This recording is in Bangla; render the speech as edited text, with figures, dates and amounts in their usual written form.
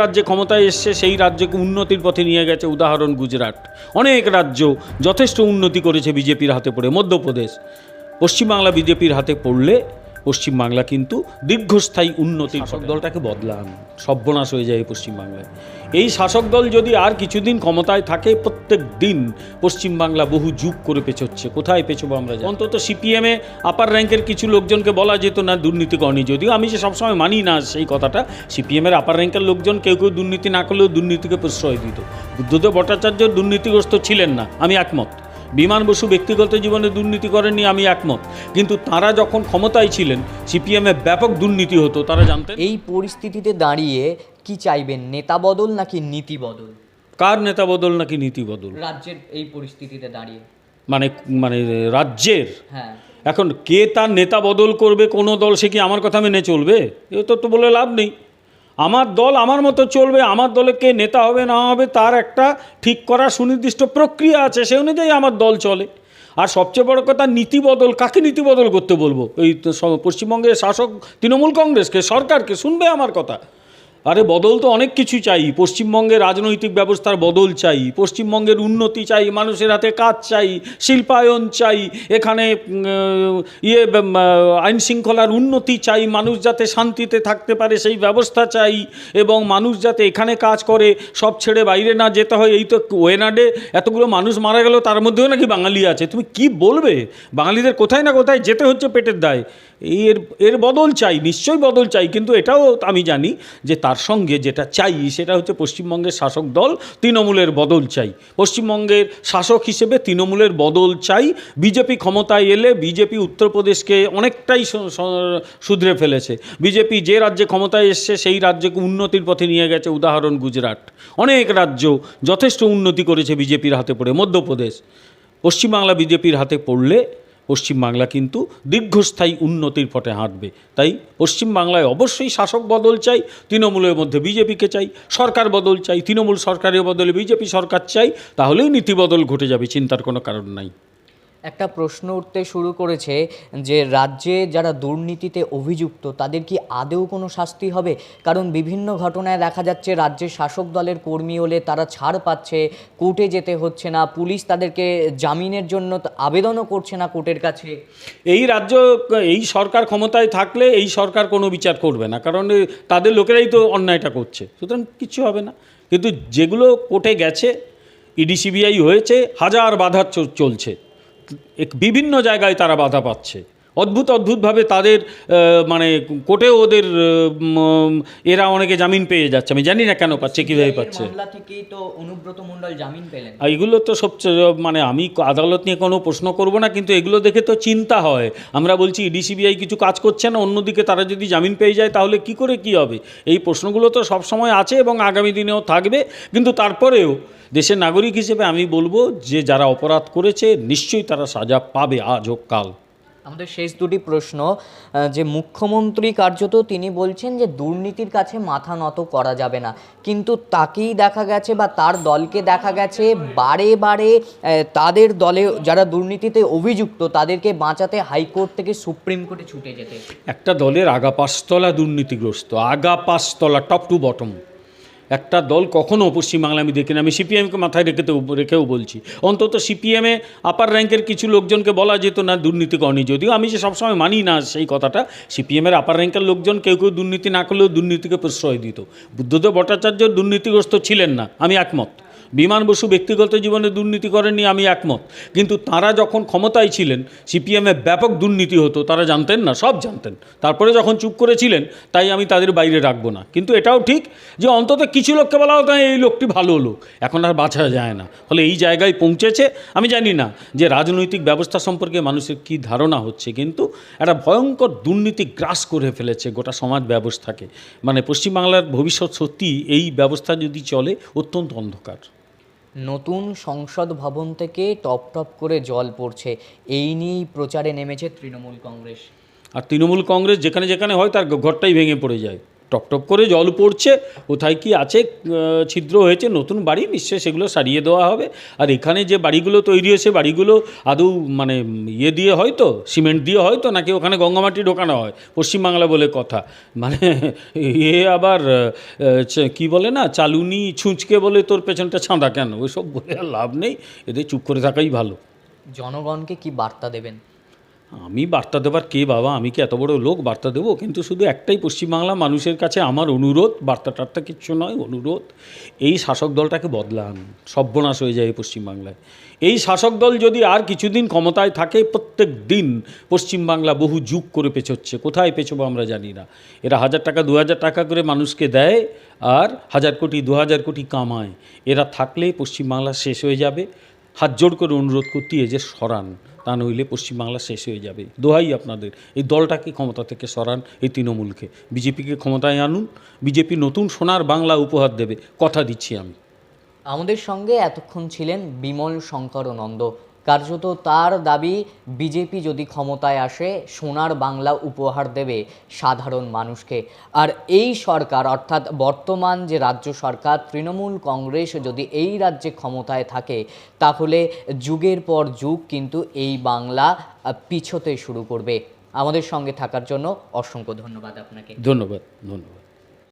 রাজ্যে ক্ষমতায় এসছে সেই রাজ্যকে উন্নতির পথে নিয়ে গেছে। উদাহরণ গুজরাট। অনেক রাজ্য যথেষ্ট উন্নতি করেছে বিজেপির হাতে পড়ে। মধ্যপ্রদেশ, পশ্চিমবাংলা বিজেপির হাতে পড়লে পশ্চিমবাংলা কিন্তু দীর্ঘস্থায়ী উন্নতির শাসক দলটাকে বদলান, সর্বনাশ হয়ে যায় পশ্চিমবাংলায়। এই শাসক দল যদি আর কিছুদিন ক্ষমতায় থাকে, প্রত্যেক দিন পশ্চিমবাংলা বহু যুগ করে পেছোচ্ছে। কোথায় পেছোবো আমরা? অন্তত সিপিএমে আপার র্যাঙ্কের কিছু লোকজনকে বলা যেত না দুর্নীতি করেনি, যদিও আমি যে সবসময় মানি না সেই কথাটা। সিপিএমের আপার র্যাঙ্কের লোকজন কেউ কেউ দুর্নীতি না করলেও দুর্নীতিকে প্রশ্রয় দিত। বুদ্ধদেব ভট্টাচার্য দুর্নীতিগ্রস্ত ছিলেন না, আমি একমত। বিমান বসু ব্যক্তিগত জীবনে দুর্নীতি করেননি, আমি একমত। কিন্তু তারা যখন ক্ষমতায় ছিলেন, সিপিএমে ব্যাপক দুর্নীতি হতো, তারা জানতেন। এই পরিস্থিতিতে দাঁড়িয়ে কি চাইবেন, নেতা বদল নাকি নীতি বদল? কার নেতা বদল নাকি নীতি বদল? রাজ্যের এই পরিস্থিতিতে দাঁড়িয়ে মানে মানে রাজ্যের হ্যাঁ, এখন কে তার নেতা বদল করবে, কোনো দল সে কি আমার কথা মেনে চলবে? এ তো বলে লাভ নেই। আমার দল আমার মতো চলবে, আমার দলে কে নেতা হবে না হবে তার একটা ঠিক করা সুনির্দিষ্ট প্রক্রিয়া আছে, সেই অনুযায়ী আমার দল চলে। আর সবচেয়ে বড় কথা, নীতি বদল কাকে নীতি বদল করতে বলবো? এই তো পশ্চিমবঙ্গের শাসক তৃণমূল কংগ্রেসকে, সরকারকে শুনবে আমার কথা? আরে বদল তো অনেক কিছু চাই। পশ্চিমবঙ্গের রাজনৈতিক ব্যবস্থার বদল চাই, পশ্চিমবঙ্গের উন্নতি চাই, মানুষের হাতে কাজ চাই, শিল্পায়ন চাই, এখানে আইন শৃঙ্খলার উন্নতি চাই, মানুষ যাতে শান্তিতে থাকতে পারে সেই ব্যবস্থা চাই, এবং মানুষ যাতে এখানে কাজ করে, সব ছেড়ে বাইরে না যেতে হয়। এই তো ওয়েনাডে এতগুলো মানুষ মারা গেল, তার মধ্যেও নাকি বাঙালি আছে। তুমি কি বলবে? বাঙালিদের কোথায় না কোথায় যেতে হচ্ছে পেটের দায়। এর বদল চাই, নিশ্চয়ই বদল চাই। কিন্তু এটাও আমি জানি যে তার সঙ্গে যেটা চাই সেটা হচ্ছে পশ্চিমবঙ্গের শাসক দল তৃণমূলের বদল চাই। পশ্চিমবঙ্গের শাসক হিসেবে তৃণমূলের বদল চাই। বিজেপি ক্ষমতায় এলে বিজেপি উত্তরপ্রদেশকে অনেকটাই শুধরে ফেলেছে। বিজেপি যে রাজ্যে ক্ষমতায় এসছে সেই রাজ্যকে উন্নতির পথে নিয়ে গেছে। উদাহরণ গুজরাট। অনেক রাজ্য যথেষ্ট উন্নতি করেছে বিজেপির হাতে পড়ে। মধ্যপ্রদেশ, পশ্চিমবাংলা বিজেপির হাতে পড়লে পশ্চিমবাংলা কিন্তু দীর্ঘস্থায়ী উন্নতির পথে হাঁটবে। তাই পশ্চিমবাংলায় অবশ্যই শাসক বদল চাই, তৃণমূলের মধ্যে বিজেপিকে চাই। সরকার বদল চাই, তৃণমূল সরকারের বদলে বিজেপি সরকার চাই। তাহলেই নীতি বদল ঘটে যাবে, চিন্তার কোনো কারণ নাই। একটা প্রশ্ন উঠতে শুরু করেছে যে রাজ্যে যারা দুর্নীতিতে অভিযুক্ত তাদের কি আদৌ কোনো শাস্তি হবে? কারণ বিভিন্ন ঘটনায় দেখা যাচ্ছে রাজ্যের শাসক দলের কর্মী হলে তারা ছাড় পাচ্ছে, কোর্টে যেতে হচ্ছে না, পুলিশ তাদেরকে জামিনের জন্য আবেদনও করছে না কোর্টের কাছে। এই সরকার ক্ষমতায় থাকলে এই সরকার কোনো বিচার করবে না, কারণ তাদের লোকেরাই তো অন্যায়টা করছে, সুতরাং কিছু হবে না। কিন্তু যেগুলো কোর্টে গেছে, ইডি সিবিআই হয়েছে, হাজার বাধা চলছে, বিভিন্ন জায়গায় তারা বাধা পাচ্ছে। অদ্ভুতভাবে তাদের মানে কোর্টেও ওদের এরা অনেকে জামিন পেয়ে যাচ্ছে। আমি জানি না কেন পাচ্ছে, কীভাবে পাচ্ছে। মামলা থেকেই তো অনুব্রত মণ্ডল জামিন পেলেন। এগুলো তো সবচেয়ে মানে আমি আদালত নিয়ে কোনো প্রশ্ন করব না, কিন্তু এগুলো দেখে তো চিন্তা হয়। আমরা বলছি ইডি সিবিআই কিছু কাজ করছে না, অন্যদিকে তারা যদি জামিন পেয়ে যায় তাহলে কি করে কি হবে? এই প্রশ্নগুলো তো সবসময় আছে এবং আগামী দিনেও থাকবে। কিন্তু তারপরেও দেশের নাগরিক হিসেবে আমি বলবো যে যারা অপরাধ করেছে নিশ্চয়ই তারা সাজা পাবে, আজ হোক কাল। আমাদের শেষ দুটি প্রশ্ন, যে মুখ্যমন্ত্রী কার্যত তিনি বলছেন যে দুর্নীতির কাছে মাথা নত করা যাবে না, কিন্তু তাকেই দেখা গেছে বা তার দলকে দেখা গেছে বারে বারে তাদের দলে যারা দুর্নীতিতে অভিযুক্ত তাদেরকে বাঁচাতে হাইকোর্ট থেকে সুপ্রিম কোর্টে ছুটে যেতে। একটা দলের আগা পাঁচতলা দুর্নীতিগ্রস্ত, আগা পাঁচতলা, টপ টু বটম একটা দল কখনও পশ্চিমবাংলা আমি দেখি না। আমি সিপিএমকে মাথায় রেখেও বলছি, অন্তত সিপিএমে আপার র্যাঙ্কের কিছু লোকজনকে বলা যেত না দুর্নীতি করেনি, যদিও আমি যে সবসময় মানি না সেই কথাটা। সিপিএমের আপার র্যাঙ্কের লোকজন কেউ কেউ দুর্নীতি না করলেও দুর্নীতিকে প্রশ্রয় দিত। বুদ্ধদেব ভট্টাচার্য দুর্নীতিগ্রস্ত ছিলেন না, আমি একমত। বিমান বসু ব্যক্তিগত জীবনে দুর্নীতি করেননি, আমি একমত। কিন্তু তারা যখন ক্ষমতায় ছিলেন সিপিএমে ব্যাপক দুর্নীতি হতো, তারা জানতেন না? সব জানতেন। তারপরে যখন চুপ করেছিলেন, তাই আমি তাদের বাইরে রাখবো না। কিন্তু এটাও ঠিক যে অন্তত কিছু লোককে বলা হতো এই লোকটি ভালো লোক, এখন আর বাঁচা যায় না। ফলে এই জায়গায় পৌঁছেছে। আমি জানি না যে রাজনৈতিক ব্যবস্থা সম্পর্কে মানুষের কী ধারণা হচ্ছে, কিন্তু একটা ভয়ঙ্কর দুর্নীতি গ্রাস করে ফেলেছে গোটা সমাজ ব্যবস্থাকে। মানে পশ্চিমবাংলার ভবিষ্যৎ সত্যি এই ব্যবস্থা যদি চলে অত্যন্ত অন্ধকার। নতুন সংসদ ভবন থেকে টপ টপ করে জল পড়ছে, এই নিয়েই প্রচারে নেমেছে তৃণমূল কংগ্রেস। আর তৃণমূল কংগ্রেস যেখানে যেখানে হয় তার ঘরটাই ভেঙে পড়ে যায়। টপটপ করে জল পড়ছে, কোথায় কি আছে ছিদ্র হয়েছে, নতুন বাড়ি নিশ্চয়ই সেগুলো সারিয়ে দেওয়া হবে। আর এখানে যে বাড়িগুলো তৈরি হয়েছে বাড়িগুলো আদৌ মানে ইয়ে দিয়ে হয় তো, সিমেন্ট দিয়ে হয় তো, নাকি ওখানে গঙ্গামাটি ঢোকানো হয়? পশ্চিমবাংলা বলে কথা, মানে এ আবার কি বলে না, চালুনি ছুঁচকে বলে তোর পেছনটা ছাঁদা কেন, ওইসব বলে আর লাভ নেই, এদের চুপ করে থাকাই ভালো। জনগণকে কি বার্তা দেবেন? আমি বার্তা দেবার কে বাবা, আমি কি এত বড় লোক বার্তা দেবো? কিন্তু শুধু একটাই পশ্চিমবাংলা মানুষের কাছে আমার অনুরোধ, বার্তা টার্তা কিচ্ছু নয়, অনুরোধ, এই শাসক দলটাকে বদলান, সর্বনাশ হয়ে যায় পশ্চিমবাংলায়। এই শাসক দল যদি আর কিছুদিন ক্ষমতায় থাকে, প্রত্যেক দিন পশ্চিমবাংলা বহু যুগ করে পেছোচ্ছে, কোথায় পেছোবো আমরা জানি না। এরা 1000 টাকা 2000 টাকা করে মানুষকে দেয় আর 1000 কোটি 2000 কোটি কামায়। এরা থাকলে পশ্চিমবাংলা শেষ হয়ে যাবে। হাত জোড় করে অনুরোধ করতে যে সরান, তা নইলে পশ্চিমবাংলা শেষ হয়ে যাবে। দোহাই আপনাদের, এই দলটাকে ক্ষমতা থেকে সরান, এই তৃণমূলকে। বিজেপিকে ক্ষমতায় আনুন, বিজেপি নতুন সোনার বাংলা উপহার দেবে, কথা দিচ্ছি আমি। আমাদের সঙ্গে এতক্ষণ ছিলেন বিমল শঙ্কর নন্দ। কার্যত তার দাবি, বিজেপি যদি ক্ষমতায় আসে সোনার বাংলা উপহার দেবে সাধারণ মানুষকে। আর এই সরকার, অর্থাৎ বর্তমান যে রাজ্য সরকার তৃণমূল কংগ্রেস, যদি এই রাজ্যে ক্ষমতায় থাকে তাহলে যুগের পর যুগ কিন্তু এই বাংলা পিছোতে শুরু করবে। আমাদের সঙ্গে থাকার জন্য অসংখ্য ধন্যবাদ আপনাকে। ধন্যবাদ, ধন্যবাদ।